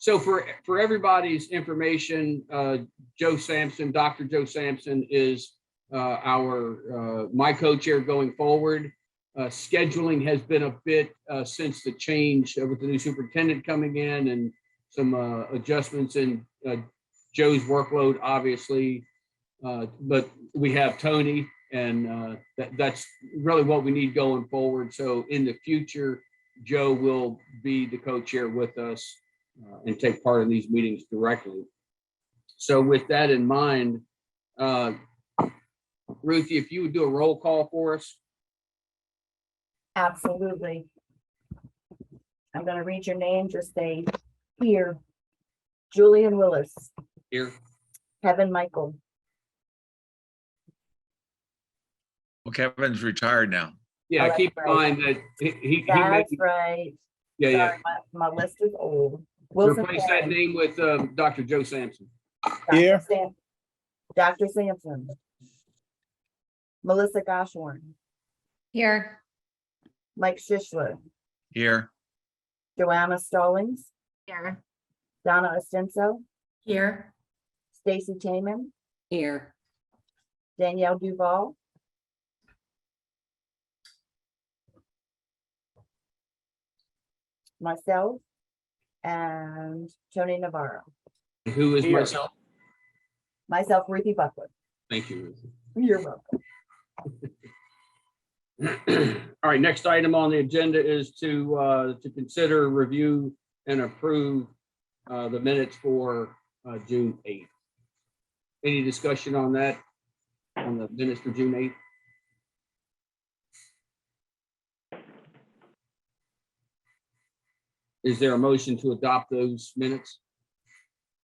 So for everybody's information, Joe Sampson, Dr. Joe Sampson is my co-chair going forward. Scheduling has been a bit since the change with the new superintendent coming in and some adjustments in Joe's workload, obviously. But we have Tony, and that's really what we need going forward. So in the future, Joe will be the co-chair with us and take part in these meetings directly. So with that in mind, Ruthie, if you would do a roll call for us. Absolutely. I'm going to read your name. Just say here. Julian Willis. Here. Kevin Michael. Well, Kevin's retired now. Yeah, Oh, keep in right. mind that he That's may, right. yeah. Sorry, my list is old. Wilson Replace that Perry. name with Dr. Joe Sampson. Here. Dr. Sampson. Melissa Goshorn. Here. Mike Shishler. Here. Joanna Stallings. Here. Donna Ostenso. Here. Stacy Taman. Here. Danielle Duval. Myself. And Tony Navarro. Who is Here. myself? Myself, Ruthie Buckler. Thank you, Ruthie. You're welcome. All right, next item on the agenda is to consider, review, and approve the minutes for June 8th. Any discussion on that, on the minutes for June 8th? Is there a motion to adopt those minutes?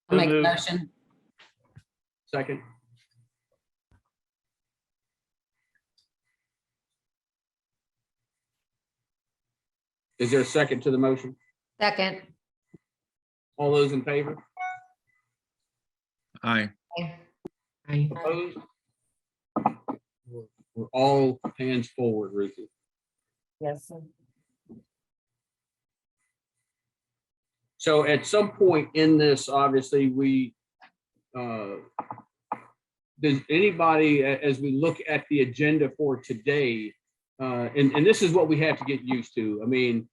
I'll make a moved. motion. Second? Is there a second to the motion? Second. All those in favor? Aye. Aye. Opposed? We're all hands forward, Ruthie. Yes, sir. So at some point in this, obviously, does anybody, as we look at the agenda for today, and this is what we have to get used to. I mean,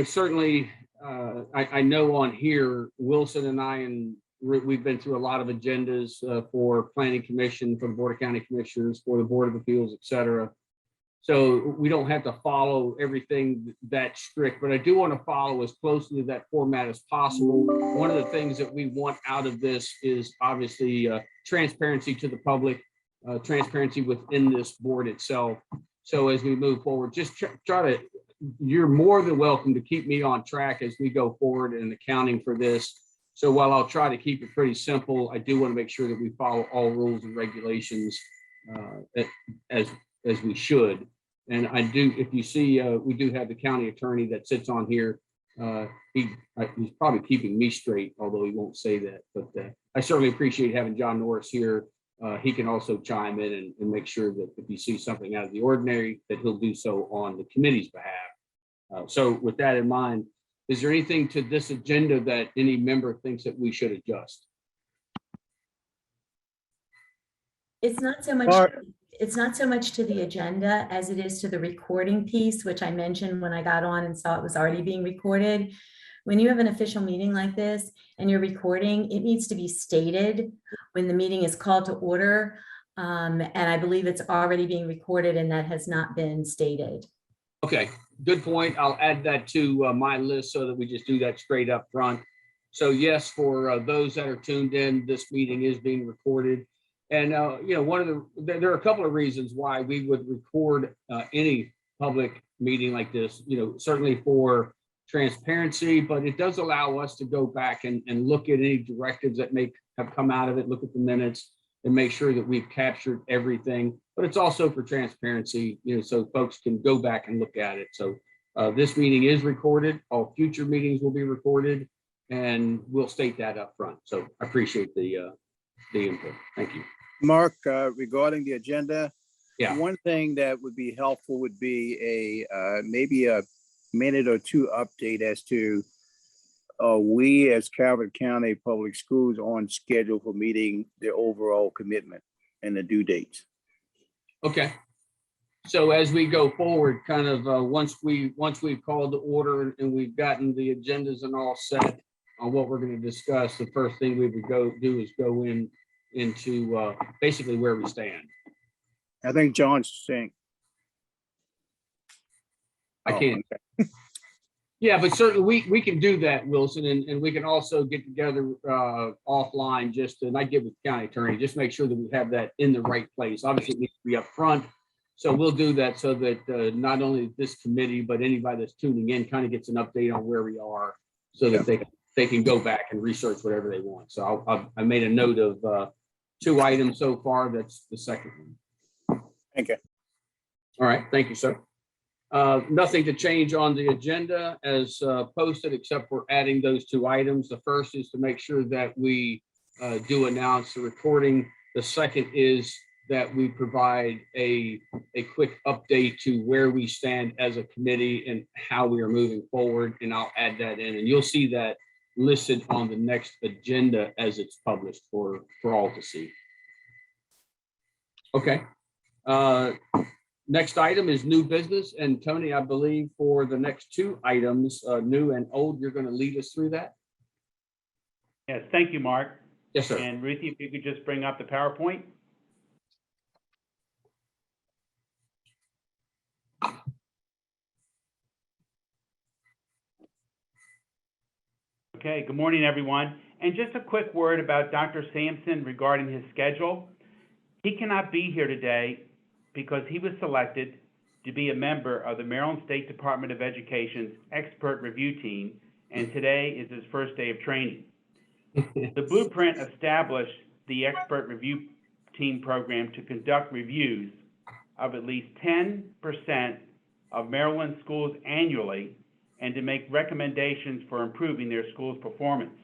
certainly, I know on here, Wilson and I, and we've been through a lot of agendas for Planning Commission, for the Board of County Commissioners, for the Board of Appeals, et cetera. So we don't have to follow everything that strict, but I do want to follow as closely to that format as possible. One of the things that we want out of this is obviously transparency to the public, transparency within this board itself. So as we move forward, just try to, you're more than welcome to keep me on track as we go forward in accounting for this. So while I'll try to keep it pretty simple, I do want to make sure that we follow all rules and regulations as we should. And I do, if you see, we do have the county attorney that sits on here. He's probably keeping me straight, although he won't say that. But I certainly appreciate having John Norris here. He can also chime in and make sure that if you see something out of the ordinary, that he'll do so on the committee's behalf. So with that in mind, is there anything to this agenda that any member thinks that we should adjust? It's not so much, it's not so much to the agenda as it is to the recording piece, which I mentioned when I got on and saw it was already being recorded. When you have an official meeting like this and you're recording, it needs to be stated when the meeting is called to order. And I believe it's already being recorded and that has not been stated. Okay, good point. I'll add that to my list so that we just do that straight up front. So yes, for those that are tuned in, this meeting is being recorded. And, there are a couple of reasons why we would record any public meeting like this, certainly for transparency, but it does allow us to go back and look at any directives that may have come out of it, look at the minutes and make sure that we've captured everything. But it's also for transparency, so folks can go back and look at it. So this meeting is recorded. All future meetings will be recorded and we'll state that up front. So I appreciate the input. Thank you. Mark, regarding the agenda, Yeah. one thing that would be helpful would be maybe a minute or two update as to are we as Calvert County Public Schools on schedule for meeting the overall commitment and the due dates? Okay. So as we go forward, kind of, once we've called the order and we've gotten the agendas and all set on what we're going to discuss, the first thing we would go into basically where we stand. I think John's saying. I Oh, can't. okay. Yeah, but certainly we can do that, Wilson, and we can also get together offline just, and I get with the county attorney, just make sure that we have that in the right place. Obviously, it needs to be up front. So we'll do that so that not only this committee, but anybody that's tuning in kind of gets an update on where we are so that they can go back and research whatever they want. So I made a note of 2 items so far. That's the second one. Thank you. All right, thank you, sir. Nothing to change on the agenda as posted, except for adding those 2 items. The first is to make sure that we do announce the recording. The second is that we provide a quick update to where we stand as a committee and how we are moving forward. And I'll add that in, and you'll see that listed on the next agenda as it's published for all to see. Okay. Next item is new business, and Tony, I believe for the next 2 items, new and old, you're going to lead us through that? Yes, thank you, Mark. Yes, sir. And Ruthie, if you could just bring up the PowerPoint. Okay, good morning, everyone. And just a quick word about Dr. Sampson regarding his schedule. He cannot be here today because he was selected to be a member of the Maryland State Department of Education's expert review team, and today is his first day of training. The Blueprint established the expert review team program to conduct reviews of at least 10% of Maryland schools annually and to make recommendations for improving their school's performance.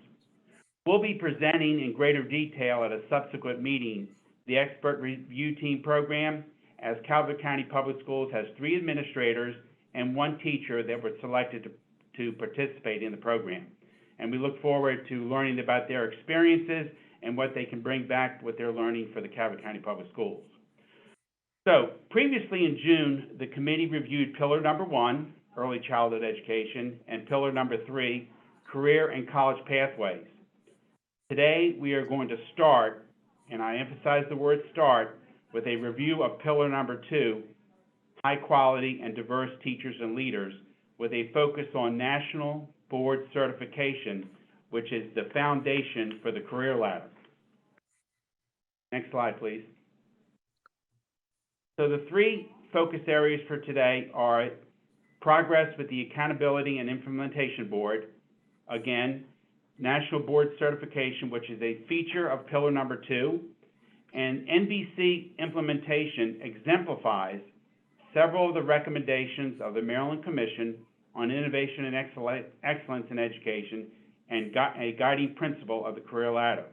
We'll be presenting in greater detail at a subsequent meeting the expert review team program, as Calvert County Public Schools has 3 administrators and 1 teacher that were selected to participate in the program. And we look forward to learning about their experiences and what they can bring back with their learning for the Calvert County Public Schools. So previously in June, the committee reviewed pillar number 1, early childhood education, and pillar number 3, career and college pathways. Today, we are going to start, and I emphasize the word start, with a review of pillar number 2, high quality and diverse teachers and leaders, with a focus on national board certification, which is the foundation for the career ladder. Next slide, please. So the 3 focus areas for today are progress with the Accountability and Implementation Board, again, national board certification, which is a feature of pillar number 2, and NBC implementation exemplifies several of the recommendations of the Maryland Commission on Innovation and Excellence in Education and a guiding principle of the career ladder.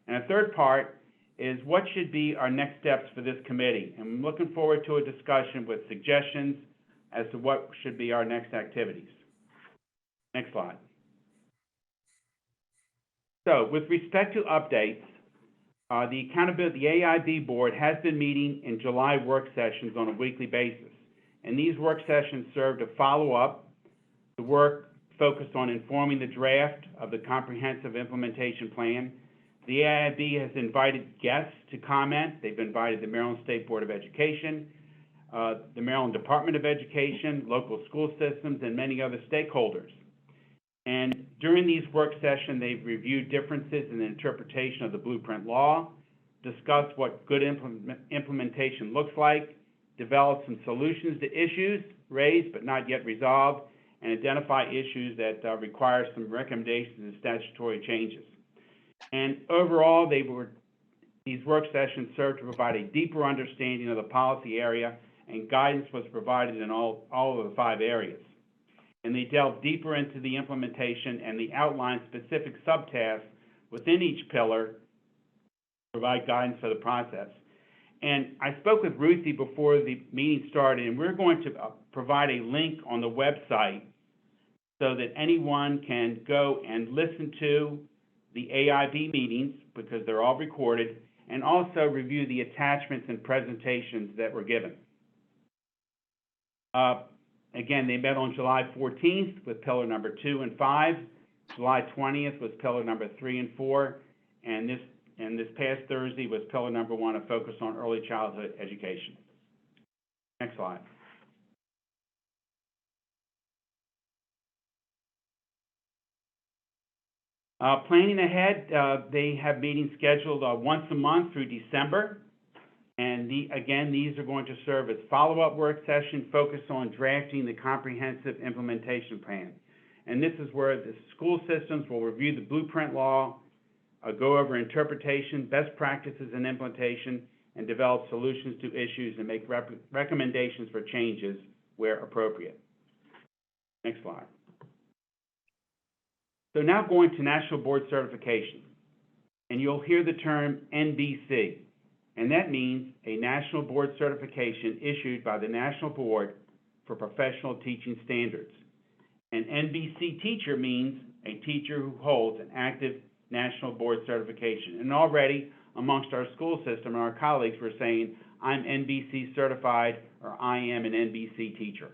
And a third part is what should be our next steps for this committee. And I'm looking forward to a discussion with suggestions as to what should be our next activities. Next slide. So with respect to updates, the AIB board has been meeting in July work sessions on a weekly basis. And these work sessions serve to follow up the work focused on informing the draft of the comprehensive implementation plan. The AIB has invited guests to comment. They've invited the Maryland State Board of Education, the Maryland Department of Education, local school systems, and many other stakeholders. And during these work sessions, they've reviewed differences in the interpretation of the blueprint law, discussed what good implementation looks like, developed some solutions to issues raised but not yet resolved, and identify issues that require some recommendations and statutory changes. And overall, these work sessions served to provide a deeper understanding of the policy area, and guidance was provided in all of the 5 areas. And they delved deeper into the implementation and the outlined specific subtasks within each pillar to provide guidance for the process. And I spoke with Ruthie before the meeting started, and we're going to provide a link on the website so that anyone can go and listen to the AIB meetings, because they're all recorded, and also review the attachments and presentations that were given. Again, they met on July 14th with pillar number 2 and 5. July 20th was pillar number 3 and 4, and this past Thursday was pillar number 1, a focus on early childhood education. Next slide. Planning ahead, they have meetings scheduled once a month through December. And again, these are going to serve as follow-up work session focused on drafting the comprehensive implementation plan. And this is where the school systems will review the blueprint law, go over interpretation, best practices and implementation, and develop solutions to issues and make recommendations for changes where appropriate. Next slide. So now going to National Board Certification, and you'll hear the term NBC, and that means a National Board Certification issued by the National Board for Professional Teaching Standards. An NBC teacher means a teacher who holds an active National Board Certification. And already amongst our school system and our colleagues were saying, I'm NBC certified, or I am an NBC teacher.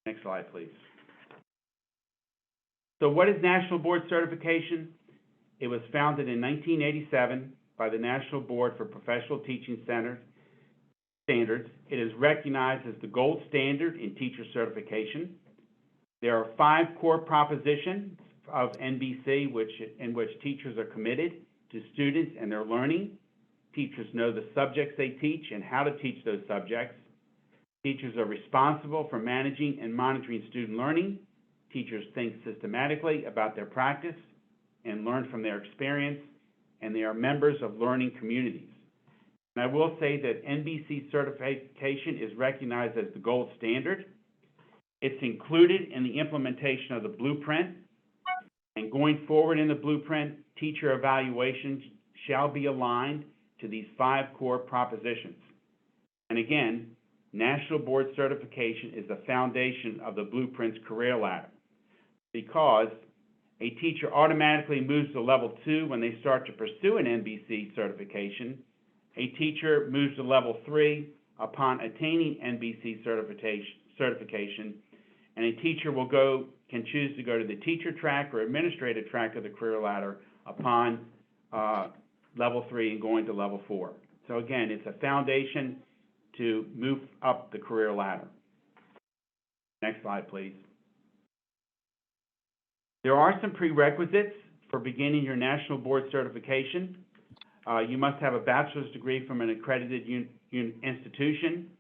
Next slide, please. So what is National Board Certification? It was founded in 1987 by the National Board for Professional Teaching Standards. It is recognized as the gold standard in teacher certification. There are 5 core propositions of NBC in which teachers are committed to students and their learning. Teachers know the subjects they teach and how to teach those subjects. Teachers are responsible for managing and monitoring student learning. Teachers think systematically about their practice and learn from their experience, and they are members of learning communities. And I will say that NBC certification is recognized as the gold standard. It's included in the implementation of the blueprint, and going forward in the blueprint, teacher evaluations shall be aligned to these 5 core propositions. And again, National Board Certification is the foundation of the blueprint's career ladder, because a teacher automatically moves to level 2 when they start to pursue an NBC certification. A teacher moves to level 3 upon attaining NBC certification, and a teacher can choose to go to the teacher track or administrative track of the career ladder upon level 3 and going to level 4. So again, it's a foundation to move up the career ladder. Next slide, please. There are some prerequisites for beginning your National Board Certification. You must have a bachelor's degree from an accredited institution.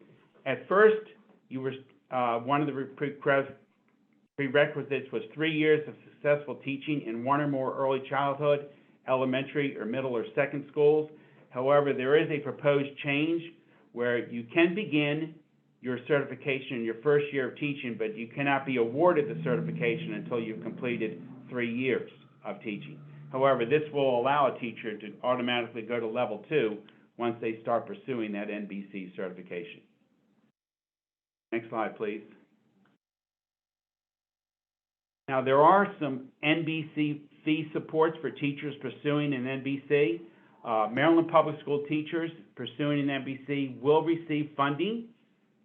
At first, one of the prerequisites was 3 years of successful teaching in 1 or more early childhood, elementary or middle or second schools. However, there is a proposed change where you can begin your certification in your first year of teaching, but you cannot be awarded the certification until you've completed 3 years of teaching. However, this will allow a teacher to automatically go to level 2 once they start pursuing that NBC certification. Next slide, please. Now, there are some NBC fee supports for teachers pursuing an NBC. Maryland Public School teachers pursuing an NBC will receive funding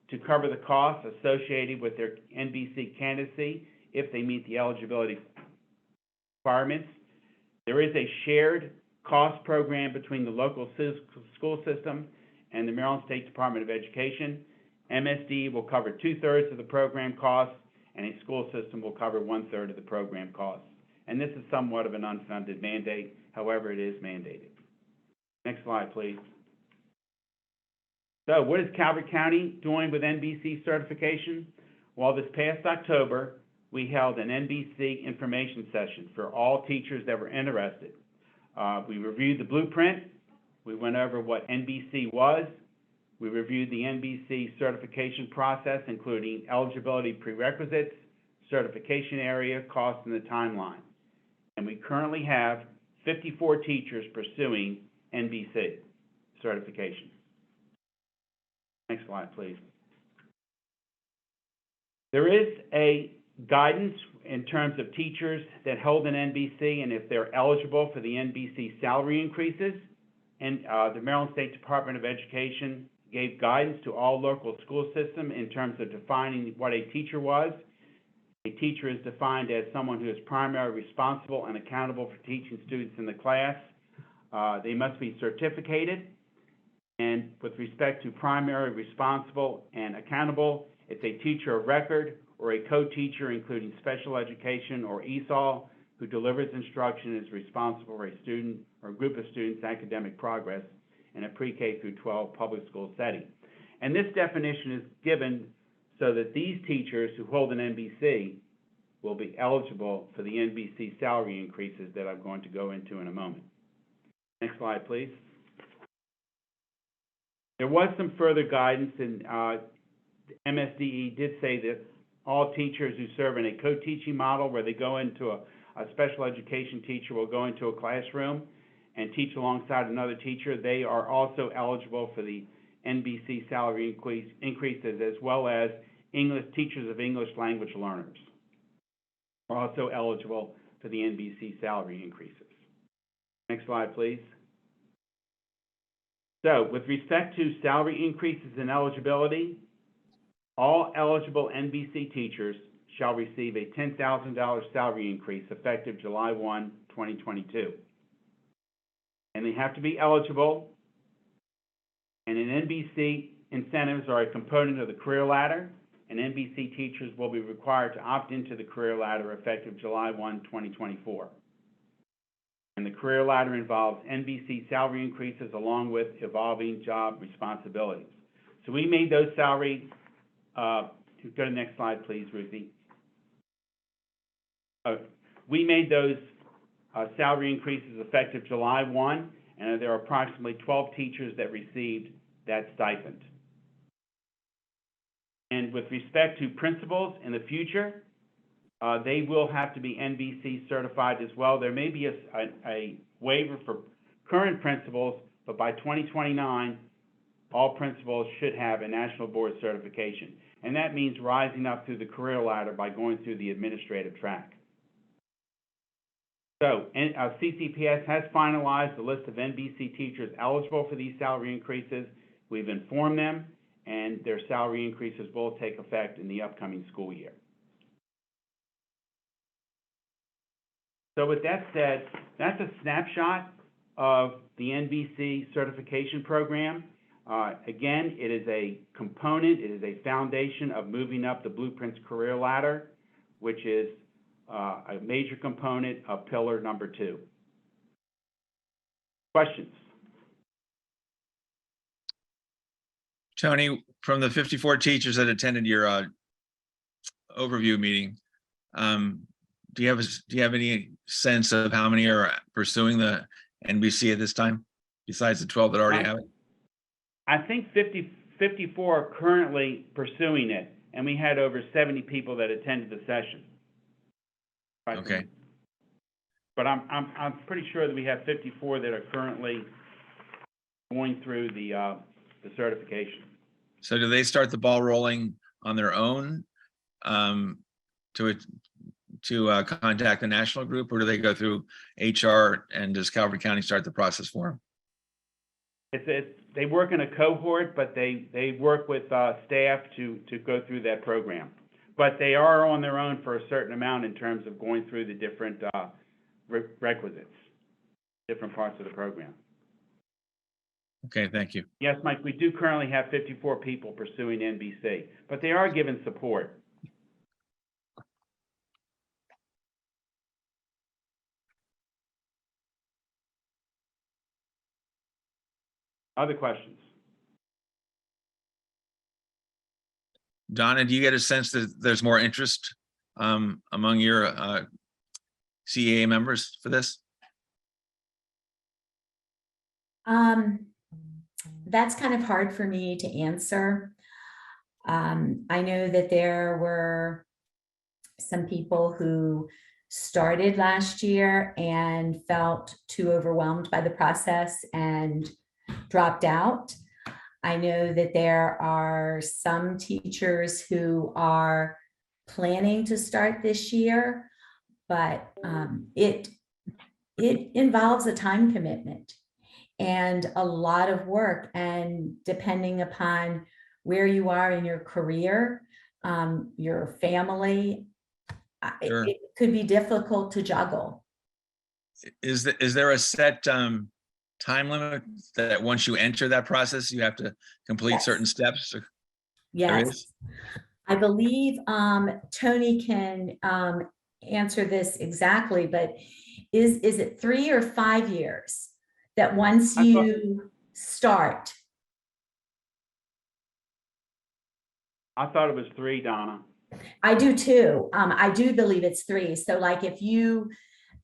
to cover the costs associated with their NBC candidacy if they meet the eligibility requirements. There is a shared cost program between the local school system and the Maryland State Department of Education. MSD will cover 2/3 of the program costs, and a school system will cover 1/3 of the program costs. And this is somewhat of an unfunded mandate, however, it is mandated. Next slide, please. So what is Calvert County doing with NBC certification? Well, this past October, we held an NBC information session for all teachers that were interested. We reviewed the blueprint. We went over what NBC was. We reviewed the NBC certification process, including eligibility prerequisites, certification area, cost, and the timeline. And we currently have 54 teachers pursuing NBC certification. Next slide, please. There is a guidance in terms of teachers that hold an NBC and if they're eligible for the NBC salary increases. And the Maryland State Department of Education gave guidance to all local school system in terms of defining what a teacher was. A teacher is defined as someone who is primarily responsible and accountable for teaching students in the class. They must be certificated. And with respect to primary, responsible, and accountable, it's a teacher of record or a co-teacher, including special education or ESOL, who delivers instruction and is responsible for a student or a group of students' academic progress in a pre-K through 12 public school setting. And this definition is given so that these teachers who hold an NBC will be eligible for the NBC salary increases that I'm going to go into in a moment. Next slide, please. There was some further guidance, and MSDE did say that all teachers who serve in a co-teaching model where they go into a special education teacher will go into a classroom and teach alongside another teacher, they are also eligible for the NBC salary increases, as well as English teachers of English language learners are also eligible for the NBC salary increases. Next slide, please. So with respect to salary increases and eligibility, all eligible NBC teachers shall receive a $10,000 salary increase effective July 1, 2022. And they have to be eligible, and an NBC incentives are a component of the career ladder, and NBC teachers will be required to opt into the career ladder effective July 1, 2024. And the career ladder involves NBC salary increases along with evolving job responsibilities. So we made those salary, go to the next slide, please, Ruthie. We made those salary increases effective July 1, and there are approximately 12 teachers that received that stipend. And with respect to principals in the future, they will have to be NBC certified as well. There may be a waiver for current principals, but by 2029, all principals should have a national board certification. And that means rising up through the career ladder by going through the administrative track. So CCPS has finalized the list of NBC teachers eligible for these salary increases. We've informed them, and their salary increases will take effect in the upcoming school year. So with that said, that's a snapshot of the NBC certification program. Again, it is a component, it is a foundation of moving up the Blueprint's career ladder, which is a major component of pillar number 2. Questions? Tony, from the 54 teachers that attended your overview meeting, do you have any sense of how many are pursuing the NBC at this time, besides the 12 that already have it? I think 54 are currently pursuing it, and we had over 70 people that attended the session. Okay. But I'm pretty sure that we have 54 that are currently going through the certification. So do they start the ball rolling on their own to contact the national group, or do they go through HR, and does Calvert County start the process for them? They work in a cohort, but they work with staff to go through that program. But they are on their own for a certain amount in terms of going through the different requisites, different parts of the program. Okay, thank you. Yes, Mike, we do currently have 54 people pursuing NBC, but they are given support. Other questions? Donna, do you get a sense that there's more interest among your CEA members for this? That's kind of hard for me to answer. I know that there were some people who started last year and felt too overwhelmed by the process and dropped out. I know that there are some teachers who are planning to start this year, but it involves a time commitment and a lot of work. And depending upon where you are in your career, your family, Sure. it could be difficult to juggle. Is there a set time limit that once you enter that process, you have to complete Yes. certain steps? There Yes. is? I believe Tony can answer this exactly, but is it 3 or 5 years that once I thought- you start? I thought it was 3, Donna. I do too. I do believe it's 3. So like if you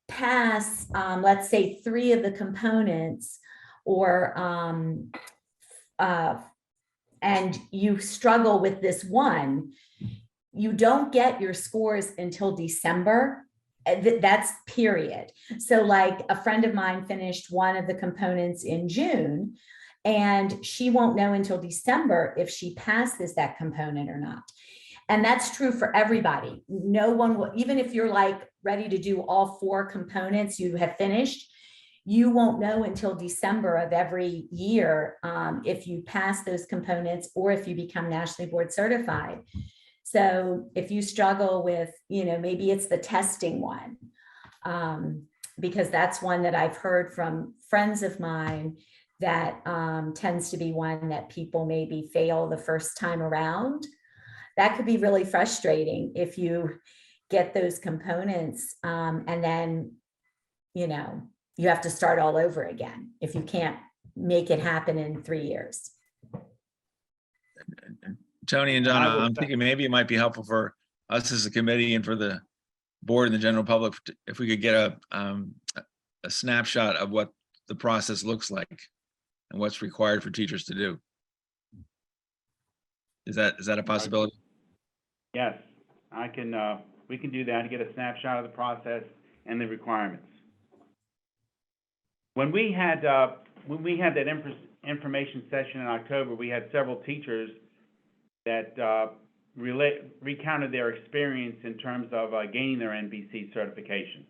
pass, let's say 3 of the components, or and you struggle with this one, you don't get your scores until December. That's period. So like a friend of mine finished one of the components in June, and she won't know until December if she passes that component or not. And that's true for everybody. No one will, even if you're like ready to do all 4 components you have finished, you won't know until December of every year if you pass those components or if you become nationally board certified. So if you struggle with, maybe it's the testing one, because that's one that I've heard from friends of mine that tends to be one that people maybe fail the first time around. That could be really frustrating if you get those components and then, you have to start all over again if you can't make it happen in 3 years. Tony and And I Donna, will I'm say- thinking maybe it might be helpful for us as a committee and for the board and the general public if we could get a snapshot of what the process looks like and what's required for teachers to do. Is that a possibility? Yes, I can, we can do that to get a snapshot of the process and the requirements. When we had that information session in October, we had several teachers that recounted their experience in terms of gaining their NBC certification.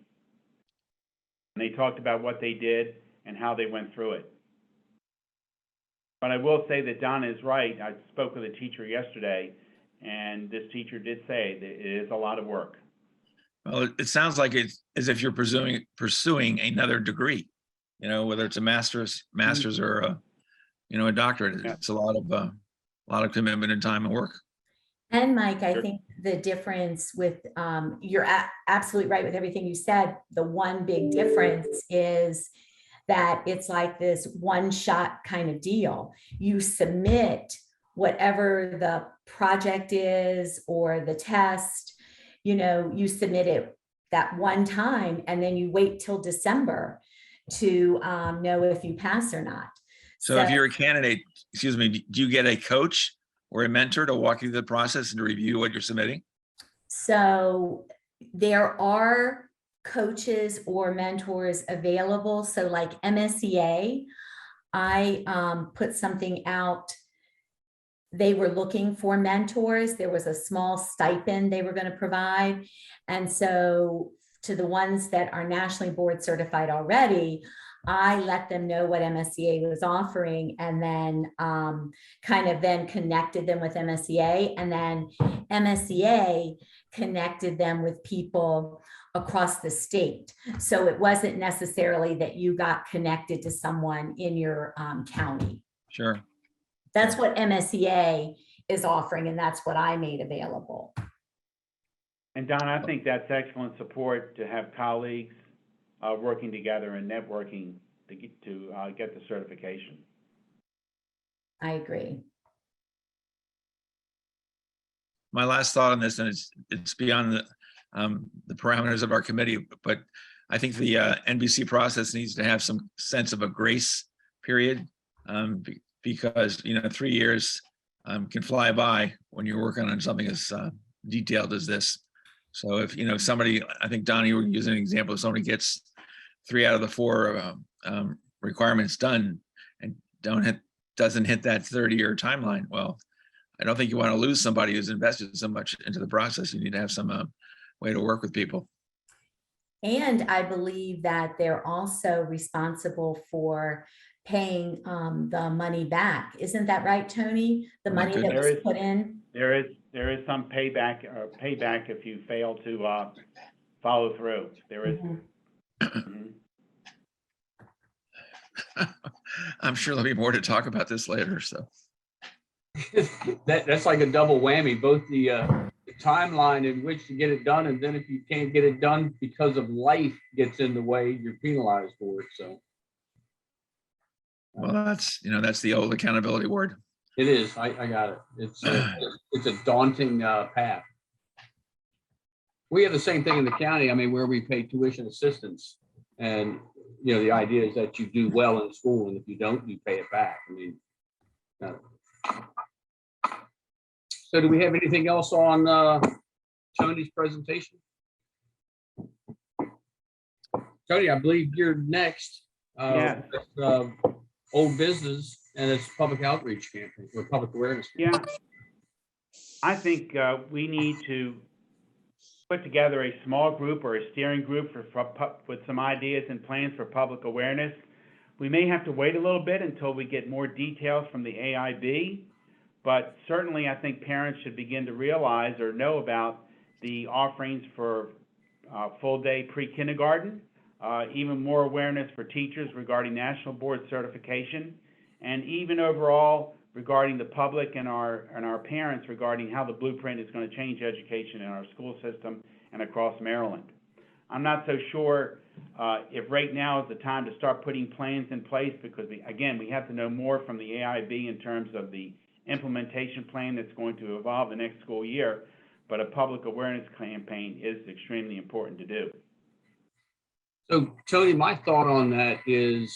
And they talked about what they did and how they went through it. But I will say that Donna is right. I spoke with a teacher yesterday, and this teacher did say that it is a lot of work. Well, it sounds like it's as if you're pursuing another degree, whether it's a master's or a doctorate. Yeah. It's a lot of commitment and time and work. And Mike, I Sure. think the difference with, you're absolutely right with everything you said. The one big difference is that it's like this one-shot kind of deal. You submit whatever the project is or the test, you submit it that one time, and then you wait till December to know if you pass or not. So if you're a candidate, excuse me, do you get a coach or a mentor to walk you through the process and to review what you're submitting? So there are coaches or mentors available. So like MSEA, I put something out. They were looking for mentors. There was a small stipend they were going to provide. And so to the ones that are nationally board certified already, I let them know what MSEA was offering, and then kind of then connected them with MSEA, and then MSEA connected them with people across the state. So it wasn't necessarily that you got connected to someone in your county. Sure. That's what MSEA is offering, and that's what I made available. And Don, I think that's excellent support to have colleagues working together and networking to get the certification. I agree. My last thought on this, and it's beyond the parameters of our committee, but I think the NBC process needs to have some sense of a grace period, because 3 years can fly by when you're working on something as detailed as this. So if somebody, I think Donnie, you were using an example, if somebody gets 3 out of the 4 requirements done and doesn't hit that 30-year timeline, well, I don't think you want to lose somebody who's invested so much into the process. You need to have some way to work with people. And I believe that they're also responsible for paying the money back. Isn't that right, Tony? The My money that goodness. was put in? There is some payback if you fail to follow through. There is. Mhm. Mhm. I'm sure there'll be more to talk about this later, so. That's like a double whammy, both the timeline in which to get it done, and then if you can't get it done because of life gets in the way, you're penalized for it. So Well, that's the old accountability word. it is. I got it. It's a daunting path. We have the same thing in the county. I mean, where we pay tuition assistance, and the idea is that you do well in school, and if you don't, you pay it back. I mean, so do we have anything else on Tony's presentation? Tony, I believe you're next. Yeah. With, old business, and it's public outreach campaign or public awareness. Yeah. I think we need to put together a small group or a steering group with some ideas and plans for public awareness. We may have to wait a little bit until we get more details from the AIB, but certainly I think parents should begin to realize or know about the offerings for full-day pre-kindergarten, even more awareness for teachers regarding national board certification, and even overall regarding the public and our parents regarding how the blueprint is going to change education in our school system and across Maryland. I'm not so sure if right now is the time to start putting plans in place, because we have to know more from the AIB in terms of the implementation plan that's going to evolve the next school year, but a public awareness campaign is extremely important to do. So Tony, my thought on that is,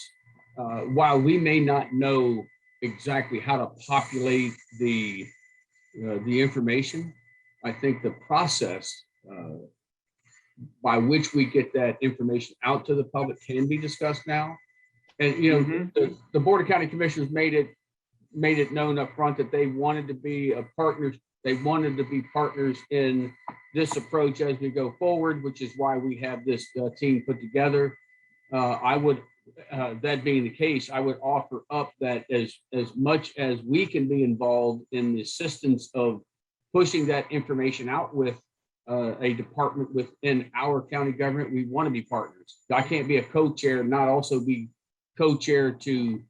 while we may not know exactly how to populate the information, I think the process by which we get that information out to the public can be discussed now. And the Board of County Commissioners made it known up front that they wanted to be partners. They wanted to be partners in this approach as we go forward, which is why we have this team put together. That being the case, I would offer up that as much as we can be involved in the assistance of pushing that information out with a department within our county government, we want to be partners. I can't be a co-chair, not also be co-chair to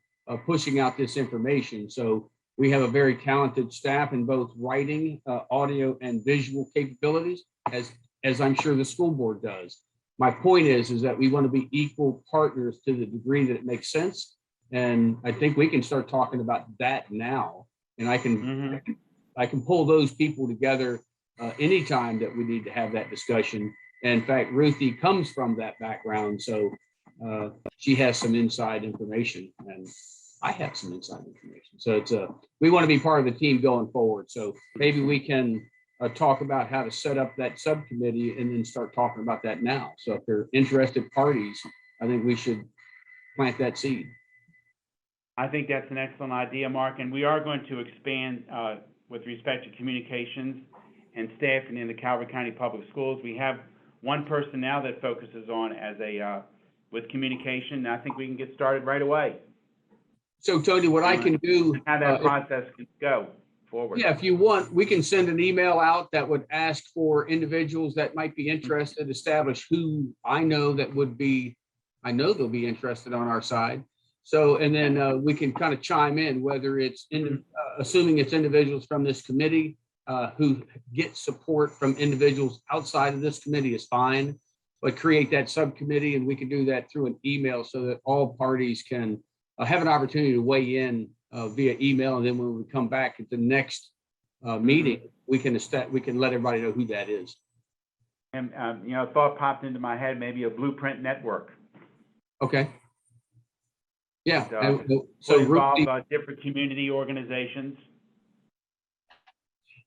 pushing out this information. So we have a very talented staff in both writing, audio, and visual capabilities, as I'm sure the school board does. My point is that we want to be equal partners to the degree that it makes sense. And I think we can start talking about that now. And I can pull those people together anytime that we need to have that discussion. And in fact, Ruthie comes from that background. So she has some inside information and I have some inside information. So we want to be part of the team going forward. So maybe we can talk about how to set up that subcommittee and then start talking about that now. So if they're interested parties, I think we should plant that seed. I think that's an excellent idea, Mark, and we are going to expand with respect to communications and staffing in the Calvert County Public Schools. We have one person now that focuses on with communication. I think we can get started right away. So Tony, what I can do, how that process can go forward. Yeah, if you want, we can send an email out that would ask for individuals that might be interested, establish who I know that would be, I know they'll be interested on our side. So, and then we can kind of chime in, whether it's assuming it's individuals from this committee who get support from individuals outside of this committee is fine, but create that subcommittee and we can do that through an email so that all parties can have an opportunity to weigh in via email, and then when we come back at the next meeting, we can let everybody know who that is. And a thought popped into my head: maybe a blueprint network. Okay. Yeah. So involve different community organizations.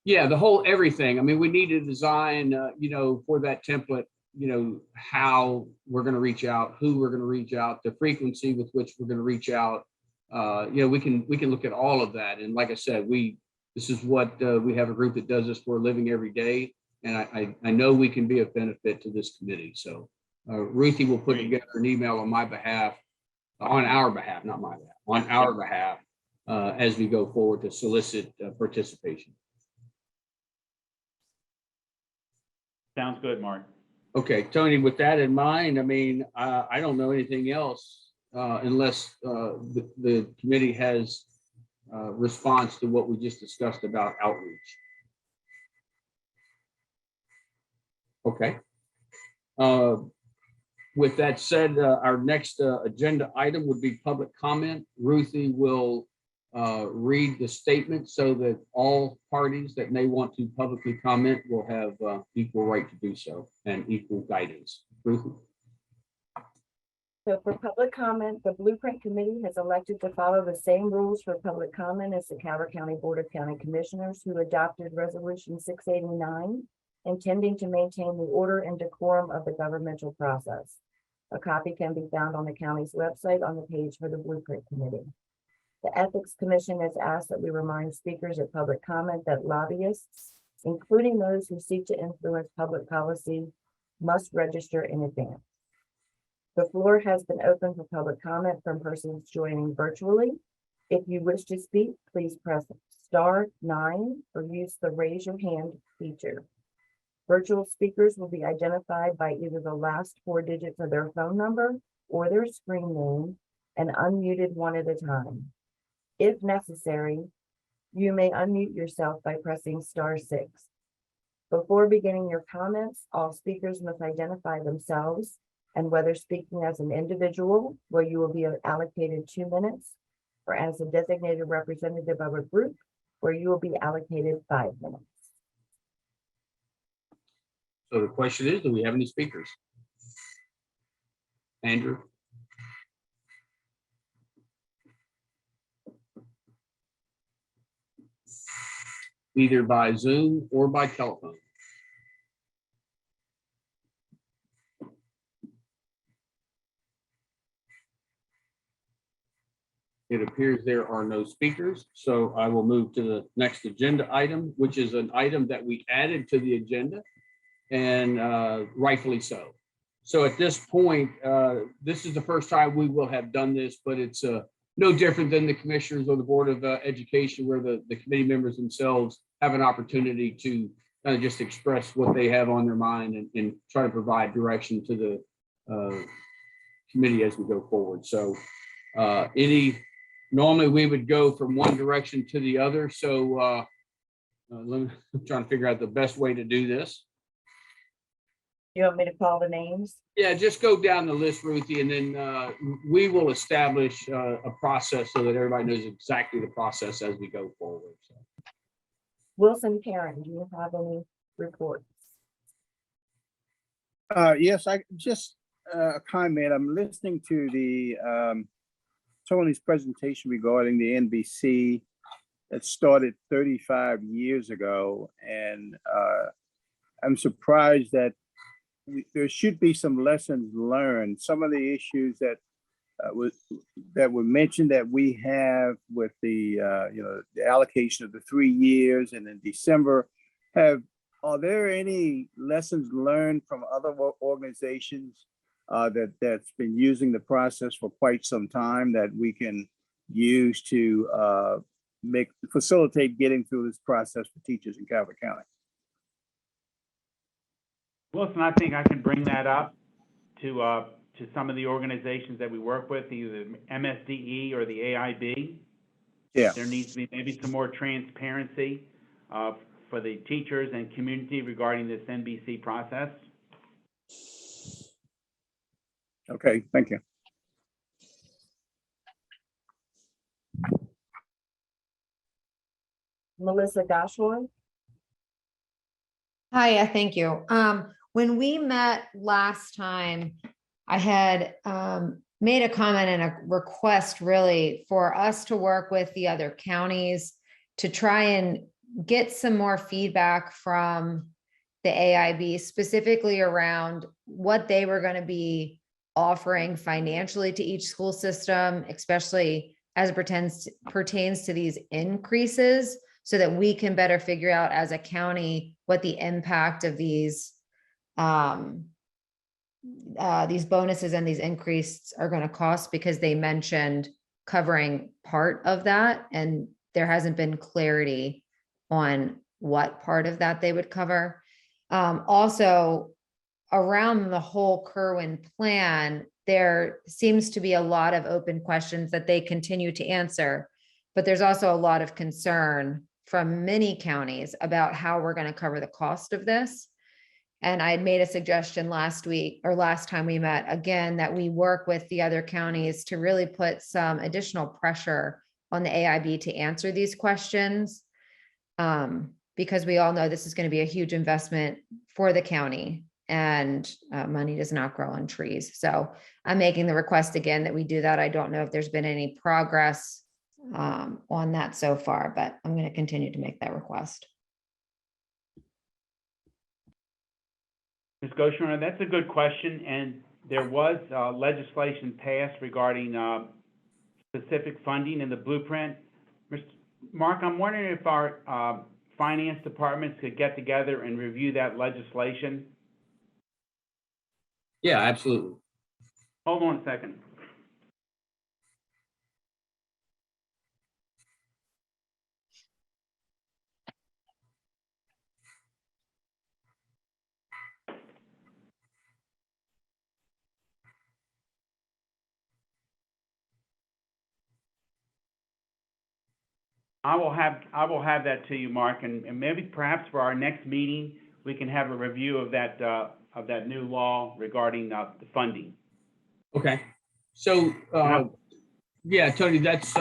Yeah, the whole everything. I mean, we need to design, for that template, how we're going to reach out, who we're going to reach out, the frequency with which we're going to reach out. We can look at all of that. And like I said, we This is what we have a group that does this for a living every day. And I know we can be of benefit to this committee. So Ruthie will put together an email on my behalf, on our behalf, not my behalf, on our behalf, as we go forward to solicit participation. Sounds good, Mark. Okay, Tony, with that in mind, I mean, I don't know anything else unless the committee has response to what we just discussed about outreach. Okay. With that said, our next agenda item would be public comment. Ruthie will read the statement so that all parties that may want to publicly comment will have equal right to do so and equal guidance. Ruthie. So for public comment, the Blueprint Committee has elected to follow the same rules for public comment as the Calvert County Board of County Commissioners, who adopted Resolution 689, intending to maintain the order and decorum of the governmental process. A copy can be found on the county's website on the page for the Blueprint Committee. The Ethics Commission has asked that we remind speakers at public comment that lobbyists, including those who seek to influence public policy, must register in advance. The floor has been open for public comment from persons joining virtually. If you wish to speak, please press *9 or use the raise your hand feature. Virtual speakers will be identified by either the last 4 digits of their phone number or their screen name and unmuted one at a time. If necessary, you may unmute yourself by pressing *6. Before beginning your comments, all speakers must identify themselves and whether speaking as an individual, where you will be allocated 2 minutes, or as a designated representative of a group, where you will be allocated 5 minutes. So the question is, do we have any speakers? Andrew? Either by Zoom or by telephone. It appears there are no speakers, so I will move to the next agenda item, which is an item that we added to the agenda, and rightfully so. So at this point, this is the first time we will have done this, but it's no different than the commissioners or the Board of Education, where the committee members themselves have an opportunity to kind of just express what they have on their mind and try to provide direction to the committee as we go forward. So normally we would go from one direction to the other. So I'm trying to figure out the best way to do this. You want me to call the names? Yeah, just go down the list, Ruthie, and then we will establish a process so that everybody knows exactly the process as we go forward. So. Wilson Karen, do you have any reports? Yes, I just a comment. I'm listening to the Tony's presentation regarding the NBC that started 35 years ago, and I'm surprised that there should be some lessons learned. Some of the issues that were mentioned that we have with the the allocation of the 3 years and in December, are there any lessons learned from other organizations that's been using the process for quite some time that we can use to facilitate getting through this process for teachers in Calvert County? Wilson, I think I can bring that up to some of the organizations that we work with, either MSDE or the AIB. Yeah. There needs to be maybe some more transparency for the teachers and community regarding this NBC process. Okay, thank you. Melissa Goshorn? Hi, thank you. When we met last time, I had made a comment and a request really for us to work with the other counties to try and get some more feedback from the AIB, specifically around what they were going to be offering financially to each school system, especially as it pertains to these increases. so that we can better figure out as a county what the impact of these bonuses and these increases are going to cost, because they mentioned covering part of that, and there hasn't been clarity on what part of that they would cover. Also, around the whole Kerwin plan, there seems to be a lot of open questions that they continue to answer, but there's also a lot of concern from many counties about how we're going to cover the cost of this. And I had made a suggestion last week, or last time we met again, that we work with the other counties to really put some additional pressure on the AIB to answer these questions. Because we all know this is going to be a huge investment for the county, and money does not grow on trees. So I'm making the request again that we do that. I don't know if there's been any progress on that so far, but I'm going to continue to make that request. Ms. Goshen, that's a good question, and there was legislation passed regarding specific funding in the blueprint. Mark, I'm wondering if our finance departments could get together and review that legislation. Yeah, absolutely. Hold on a second. I will have that to you, Mark, and maybe perhaps for our next meeting we can have a review of that new law regarding the funding. Okay. So yeah, Tony, that's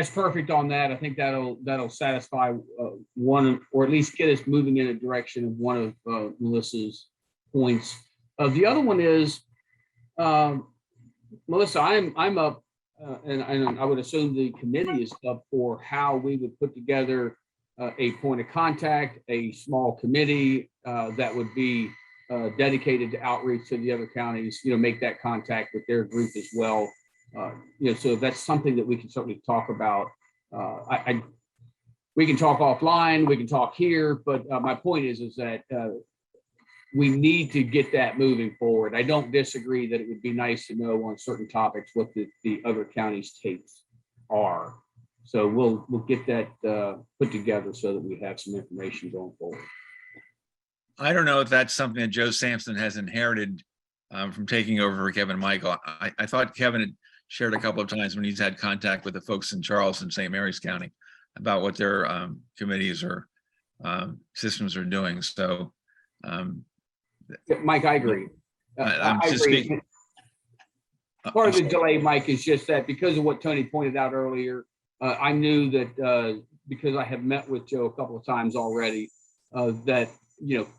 perfect on that. I think that'll satisfy one, or at least get us moving in a direction of one of Melissa's points. The other one is, Melissa, I'm up. And I would assume the committee is up for how we would put together a point of contact, a small committee that would be dedicated to outreach to the other counties, make that contact with their group as well. So that's something that we can certainly talk about. We can talk offline, we can talk here, but my point is that we need to get that moving forward. I don't disagree that it would be nice to know on certain topics what the other counties' takes are. So we'll get that put together so that we have some information going forward. I don't know if that's something that Joe Sampson has inherited from taking over for Kevin and Michael. I thought Kevin had shared a couple of times when he's had contact with the folks in Charleston, St. Mary's County, about what their committees or systems are doing. So Mike, I agree. I'm I just agree. speaking. Part of the delay, Mike, is just that because of what Tony pointed out earlier, I knew that because I have met with Joe a couple of times already, that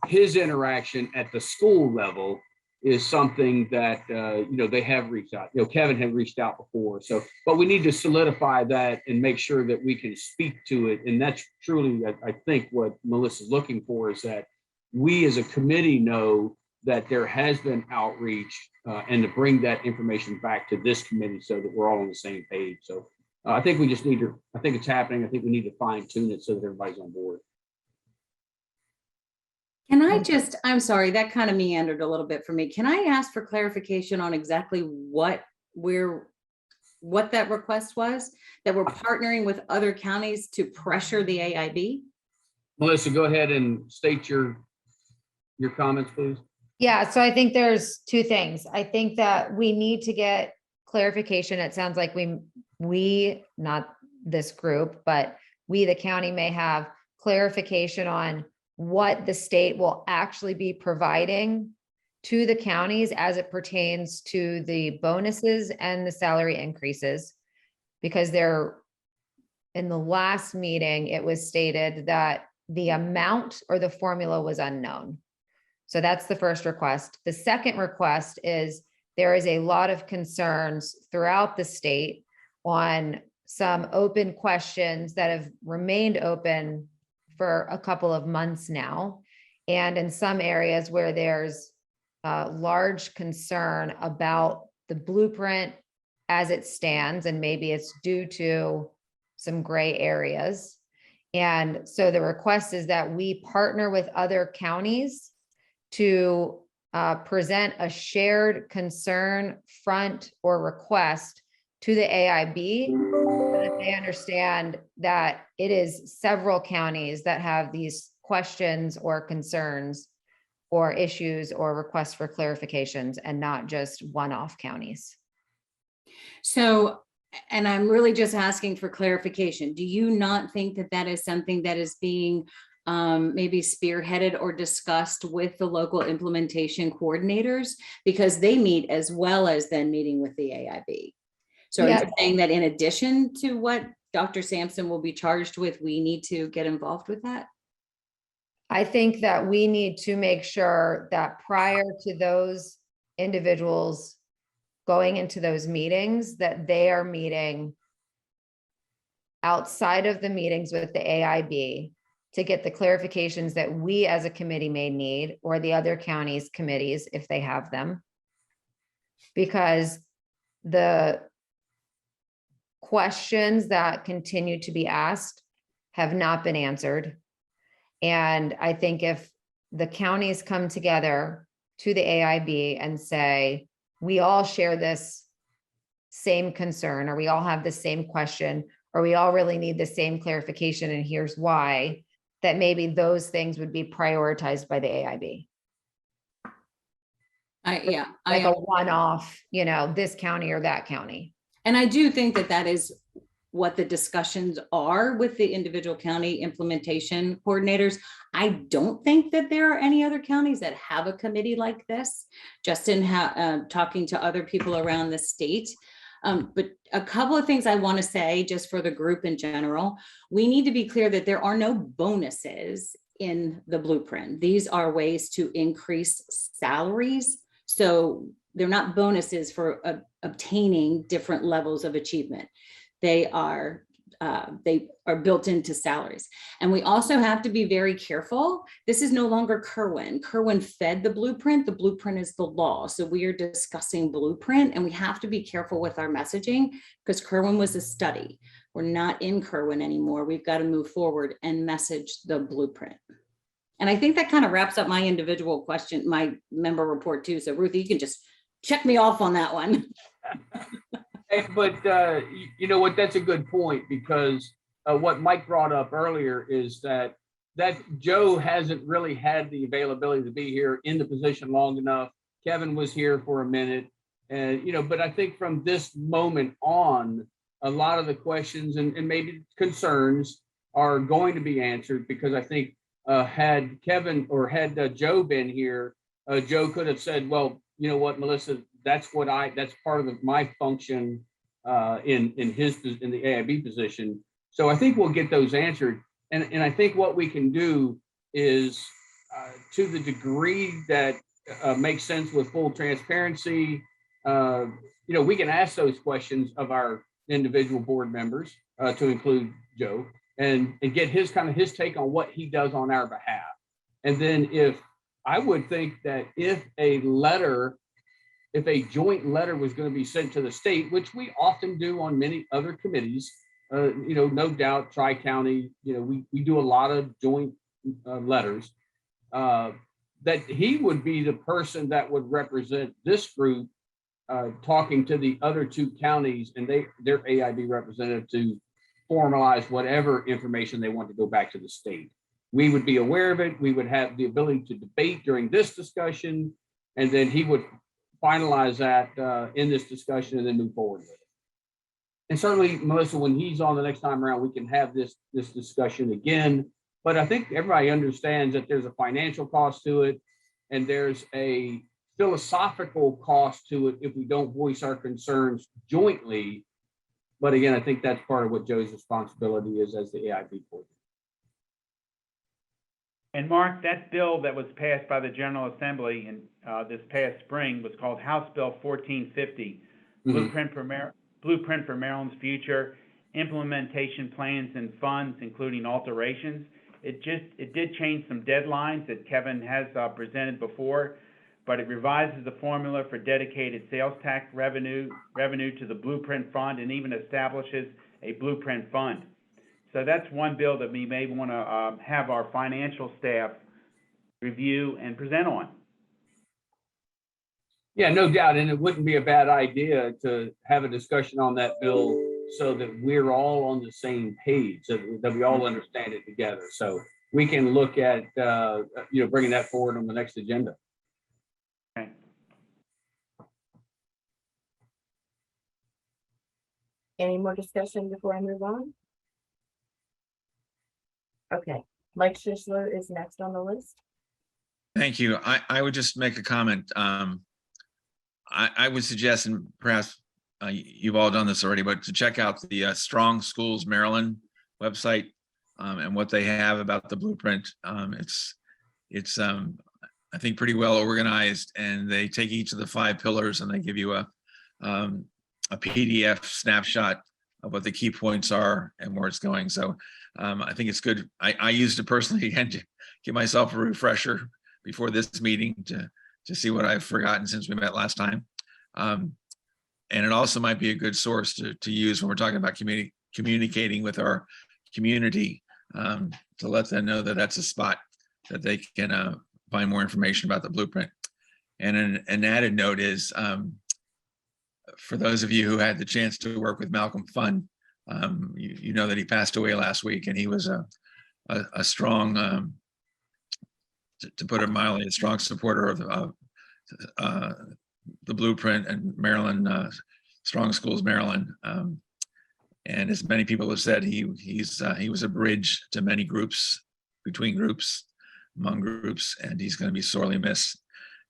his interaction at the school level is something that they have reached out. Kevin had reached out before, but we need to solidify that and make sure that we can speak to it. And that's truly, I think, what Melissa's looking for, is that we as a committee know that there has been outreach and to bring that information back to this committee so that we're all on the same page. So I think we just need to, I think it's happening. I think we need to fine tune it so that everybody's on board. Can I just, I'm sorry, that kind of meandered a little bit for me. Can I ask for clarification on exactly what that request was? That we're partnering with other counties to pressure the AIB? Melissa, go ahead and state your comments, please. Yeah, so I think there's two things. I think that we need to get clarification. It sounds like we, not this group, but we, the county, may have clarification on what the state will actually be providing to the counties as it pertains to the bonuses and the salary increases. Because in the last meeting, it was stated that the amount or the formula was unknown. So that's the first request. The second request is there is a lot of concerns throughout the state on some open questions that have remained open for a couple of months now. And in some areas where there's large concern about the blueprint as it stands, and maybe it's due to some gray areas. And so the request is that we partner with other counties to present a shared concern, front, or request to the AIB, so that they understand that it is several counties that have these questions or concerns or issues or requests for clarifications, and not just one-off counties. So, and I'm really just asking for clarification. Do you not think that that is something that is being maybe spearheaded or discussed with the local implementation coordinators? Because they meet as well as then meeting with the AIB. So are Yeah. you saying that in addition to what Dr. Sampson will be charged with, we need to get involved with that? I think that we need to make sure that prior to those individuals going into those meetings, that they are meeting outside of the meetings with the AIB to get the clarifications that we as a committee may need, or the other counties' committees, if they have them. Because the questions that continue to be asked have not been answered. And I think if the counties come together to the AIB and say, we all share this same concern, or we all have the same question, or we all really need the same clarification, and here's why, that maybe those things would be prioritized by the AIB. Like a one-off, this county or that county. And I do think that that is what the discussions are with the individual county implementation coordinators. I don't think that there are any other counties that have a committee like this, just in talking to other people around the state. But a couple of things I want to say just for the group in general. We need to be clear that there are no bonuses in the blueprint. These are ways to increase salaries. So they're not bonuses for obtaining different levels of achievement. They are built into salaries. And we also have to be very careful. This is no longer Kerwin. Kerwin fed the blueprint. The blueprint is the law. So we are discussing blueprint, and we have to be careful with our messaging, because Kerwin was a study. We're not in Kerwin anymore. We've got to move forward and message the blueprint. And I think that kind of wraps up my individual question, my member report too. So Ruthie, you can just check me off on that one. But you know what, that's a good point, because what Mike brought up earlier is that Joe hasn't really had the availability to be here in the position long enough. Kevin was here for a minute, and but I think from this moment on, a lot of the questions and maybe concerns are going to be answered, because I think had Kevin or had Joe been here, Joe could have said, well, you know what, Melissa, that's part of my function in the AIB position. So I think we'll get those answered. And I think what we can do is to the degree that makes sense with full transparency, we can ask those questions of our individual board members to include Joe, and get his take on what he does on our behalf. And then I would think that if a joint letter was going to be sent to the state, which we often do on many other committees, no doubt, Tri-County, we do a lot of joint letters, that he would be the person that would represent this group, talking to the other two counties and their AIB representative to formalize whatever information they want to go back to the state. We would be aware of it. We would have the ability to debate during this discussion, and then he would finalize that in this discussion and then move forward with it. And certainly, Melissa, when he's on the next time around, we can have this discussion again. But I think everybody understands that there's a financial cost to it, and there's a philosophical cost to it if we don't voice our concerns jointly. But again, I think that's part of what Joe's responsibility is as the AIB board. And Mark, that bill that was passed by the General Assembly in this past spring was called House Bill 1450, Blueprint for Maryland's Future, Implementation Plans and Funds, including alterations. It did change some deadlines that Kevin has presented before, but it revises the formula for dedicated sales tax revenue to the Blueprint Fund, and even establishes a Blueprint Fund. So that's one bill that we may want to have our financial staff review and present on. Yeah, no doubt. And it wouldn't be a bad idea to have a discussion on that bill so that we're all on the same page, that we all understand it together. So we can look at, bringing that forward on the next agenda. Okay. Any more discussion before I move on? Okay, Mike Schishler is next on the list. Thank you. I would just make a comment. I would suggest, and perhaps you've all done this already, but to check out the Strong Schools Maryland website and what they have about the blueprint. It's I think pretty well organized, and they take each of the 5 pillars and they give you a PDF snapshot of what the key points are and where it's going. So I think it's good. I used it personally again to give myself a refresher before this meeting to see what I've forgotten since we met last time. And it also might be a good source to use when we're talking about communicating with our community, to let them know that that's a spot that they can find more information about the blueprint. And an added note is, for those of you who had the chance to work with Malcolm Funn, you know that he passed away last week, and he was a strong, to put it mildly, a strong supporter of the blueprint and Maryland, Strong Schools Maryland. And as many people have said, he was a bridge to many groups, between groups, among groups, and he's going to be sorely missed.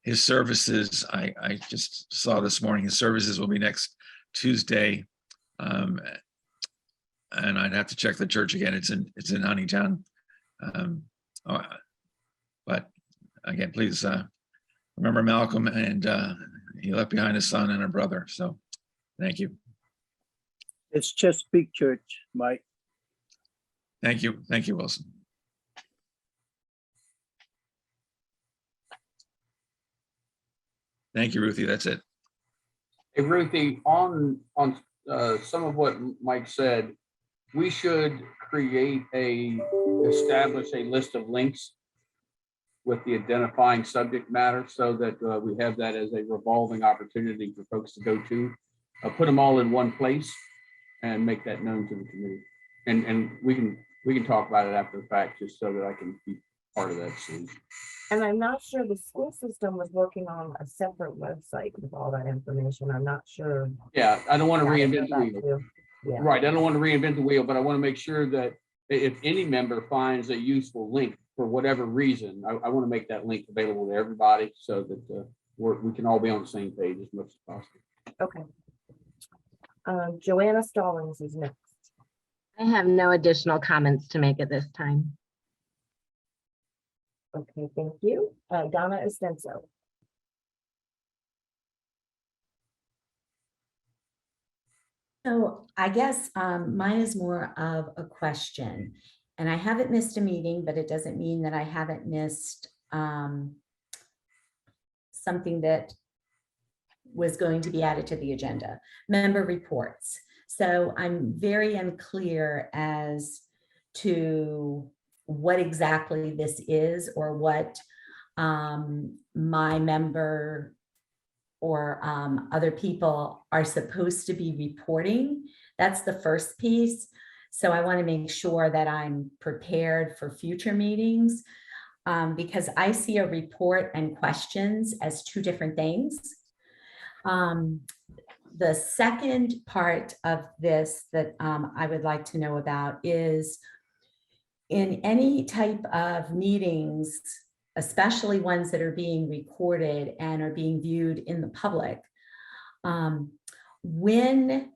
His services, I just saw this morning, his services will be next Tuesday. And I'd have to check the church again. It's in Huntingtown. But again, please remember Malcolm, and he left behind a son and a brother. So thank you. It's Chesapeake Church, Mike. Thank you. Thank you, Wilson. Thank you, Ruthie. That's it. Hey, Ruthie, on some of what Mike said, we should establish a list of links with the identifying subject matter so that we have that as a revolving opportunity for folks to go to. Put them all in one place and make that known to the committee. And we can talk about it after the fact, just so that I can be part of that solution. And I'm not sure the school system was working on a separate website with all that information. I'm not sure. Yeah, I don't want to reinvent the wheel. Yeah. Right, I don't want to reinvent the wheel, but I want to make sure that if any member finds a useful link for whatever reason, I want to make that link available to everybody so that we can all be on the same page as much as possible. Okay. Joanna Stallings is next. I have no additional comments to make at this time. Okay, thank you. Donna Estenso. So I guess mine is more of a question, and I haven't missed a meeting, but it doesn't mean that I haven't missed something that was going to be added to the agenda. Member reports. So I'm very unclear as to what exactly this is, or what my member or other people are supposed to be reporting. That's the first piece. So I want to make sure that I'm prepared for future meetings, because I see a report and questions as 2 different things. The second part of this that I would like to know about is, in any type of meetings, especially ones that are being recorded and are being viewed in the public, when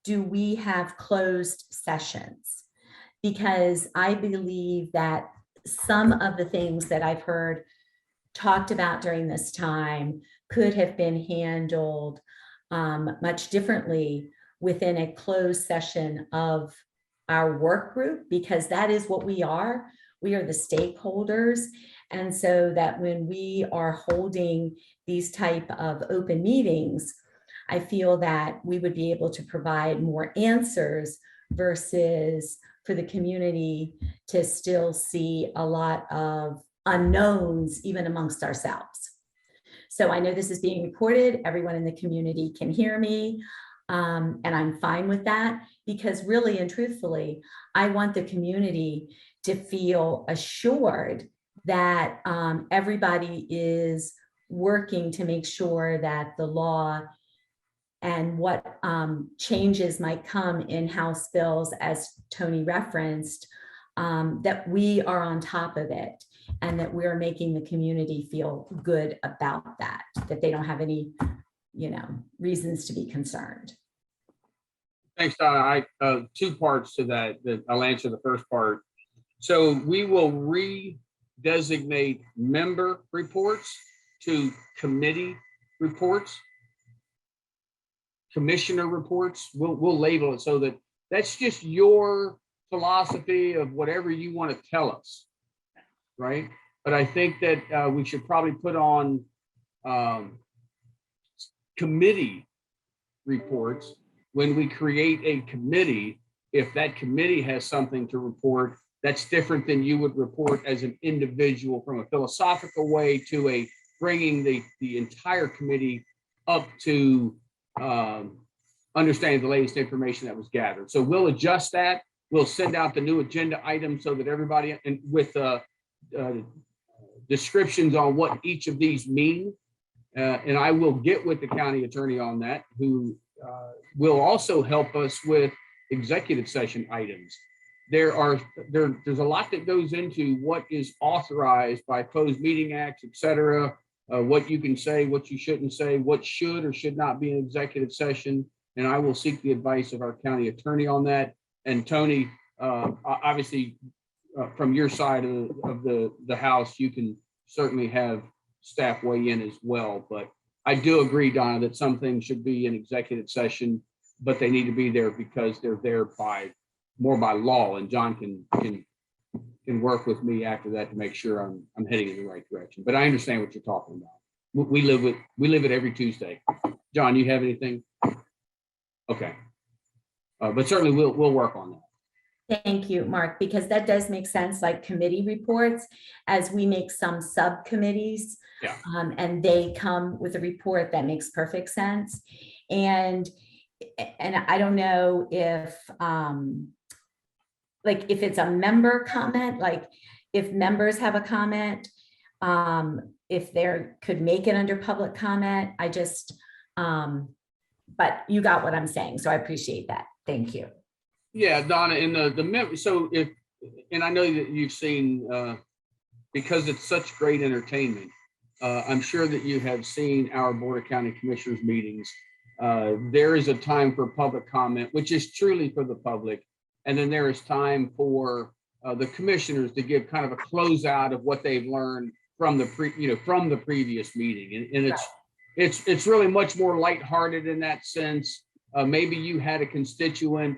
do we have closed sessions? Because I believe that some of the things that I've heard talked about during this time could have been handled much differently within a closed session of our work group, because that is what we are. We are the stakeholders. And so that when we are holding these type of open meetings, I feel that we would be able to provide more answers versus for the community to still see a lot of unknowns even amongst ourselves. So I know this is being recorded. Everyone in the community can hear me. And I'm fine with that, because really and truthfully, I want the community to feel assured that everybody is working to make sure that the law and what changes might come in House bills, as Tony referenced, that we are on top of it and that we're making the community feel good about that, that they don't have any, reasons to be concerned. Thanks, Donna. Two parts to that I'll answer the first part. So we will redesignate member reports to committee reports, commissioner reports. We'll label it so that that's just your philosophy of whatever you want to tell us, right? But I think that we should probably put on committee reports when we create a committee. If that committee has something to report, that's different than you would report as an individual from a philosophical way to a bringing the entire committee up to understanding the latest information that was gathered. So we'll adjust that. We'll send out the new agenda items so that everybody, and with descriptions on what each of these mean. And I will get with the county attorney on that, who will also help us with executive session items. There's a lot that goes into what is authorized by closed meeting acts, et cetera, what you can say, what you shouldn't say, what should or should not be an executive session. And I will seek the advice of our county attorney on that. And Tony, obviously, from your side of the house, you can certainly have staff weigh in as well. But I do agree, Donna, that some things should be in executive session, but they need to be there because they're there more by law. And John can work with me after that to make sure I'm heading in the right direction. But I understand what you're talking about. We live it every Tuesday. John, you have anything? Okay. But certainly we'll work on that. Thank you, Mark, because that does make sense, like committee reports, as we make some subcommittees. Yeah. And they come with a report that makes perfect sense. And I don't know if if it's a member comment, like if members have a comment, if they could make it under public comment, but you got what I'm saying. So I appreciate that. Thank you. Yeah, Donna, in the member, so and I know that you've seen, because it's such great entertainment, I'm sure that you have seen our Board of County Commissioners meetings. There is a time for public comment, which is truly for the public. And then there is time for the commissioners to give kind of a closeout of what they've learned from the previous meeting. And it's really much more lighthearted in that sense. Maybe you had a constituent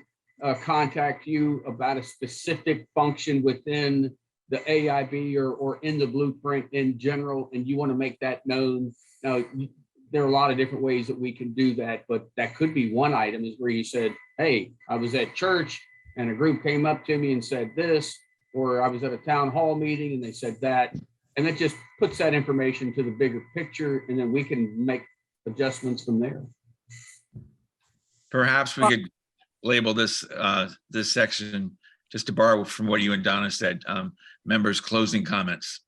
contact you about a specific function within the AIB or in the blueprint in general, and you want to make that known. Now, there are a lot of different ways that we can do that, but that could be one item, is where you said, hey, I was at church and a group came up to me and said this, or I was at a town hall meeting and they said that, and that just puts that information to the bigger picture, and then we can make adjustments from there. Perhaps we could label this this section, just to borrow from what you and Donna said, members' closing comments.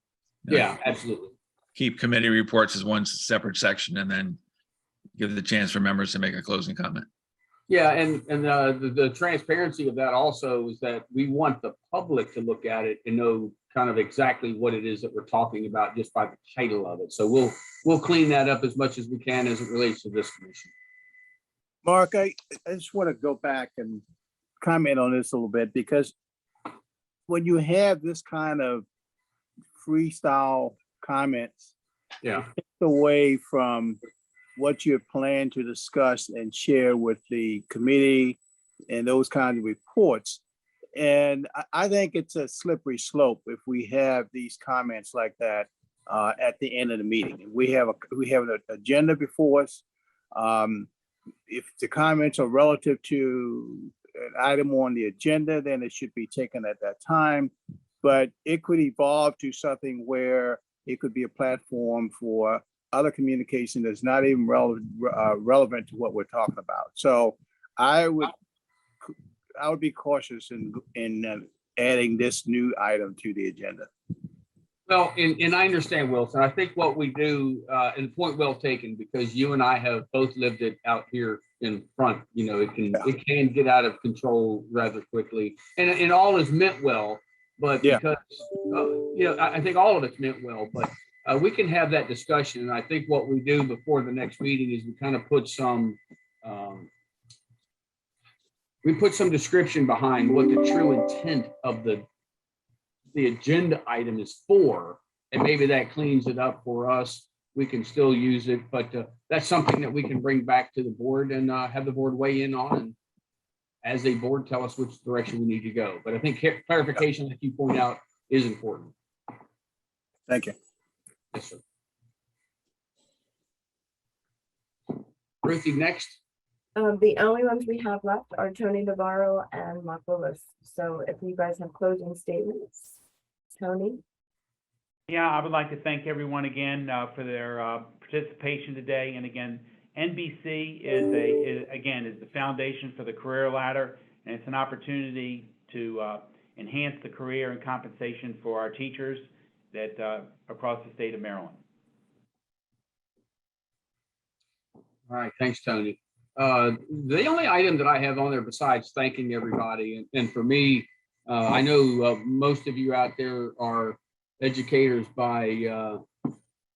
Yeah, absolutely. Keep committee reports as one separate section, and then give the chance for members to make a closing comment. Yeah, and the transparency of that also is that we want the public to look at it and know kind of exactly what it is that we're talking about just by the title of it. So we'll clean that up as much as we can as it relates to this commission. Mark, I just want to go back and comment on this a little bit, because when you have this kind of freestyle comments, Yeah, it's away from what you plan to discuss and share with the committee and those kinds of reports. And I think it's a slippery slope if we have these comments like that at the end of the meeting. And we have an agenda before us. If the comments are relative to an item on the agenda, then it should be taken at that time. But it could evolve to something where it could be a platform for other communication that's not even relevant to what we're talking about. So I would be cautious in adding this new item to the agenda. Well, and I understand, Wilson. I think what we do, and point well taken, because you and I have both lived it out here in front. You know, it can get out of control rather quickly, and all is meant well. But because I think all of it's meant well, but we can have that discussion. And I think what we do before the next meeting is we kind of put some description behind what the true intent of the agenda item is for, and maybe that cleans it up for us. We can still use it, but that's something that we can bring back to the board and have the board weigh in on, and as a board tell us which direction we need to go. But I think clarification, like you point out, is important. Thank you. Yes, sir. Ruthie, next. The only ones we have left are Tony Navarro and Mark Willis. So if you guys have closing statements, Tony? Yeah, I would like to thank everyone again for their participation today. And again, NBC is the foundation for the career ladder, and it's an opportunity to enhance the career and compensation for our teachers that across the state of Maryland. All right, thanks, Tony. The only item that I have on there besides thanking everybody, and for me, I know most of you out there are educators by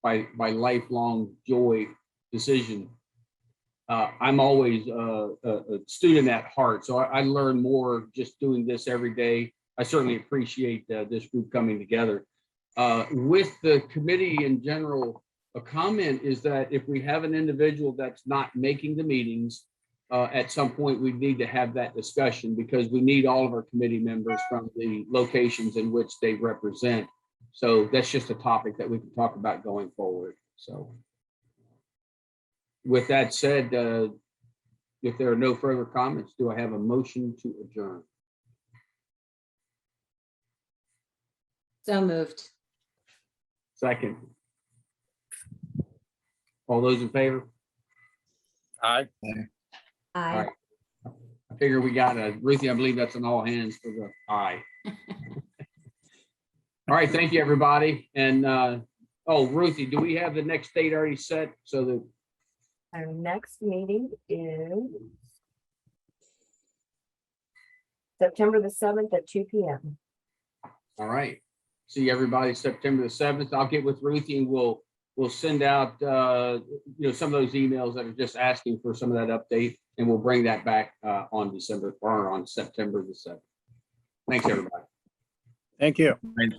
lifelong joy decision. I'm always a student at heart, so I learn more just doing this every day. I certainly appreciate this group coming together. With the committee in general, a comment is that if we have an individual that's not making the meetings, at some point we need to have that discussion, because we need all of our committee members from the locations in which they represent. So that's just a topic that we can talk about going forward. So with that said, if there are no further comments, do I have a motion to adjourn? So moved. Second. All those in favor? Aye. All right. I figure we got Ruthie, I believe that's an all hands for the aye. All right, thank you, everybody. And Ruthie, do we have the next date already set so that Our next meeting is September the 7th at 2 p.m. all right. See everybody September the 7th. I'll get with Ruthie and we'll send out some of those emails that are just asking for some of that update, and we'll bring that back on September the 7th. Thanks, everybody. Thank you. Thank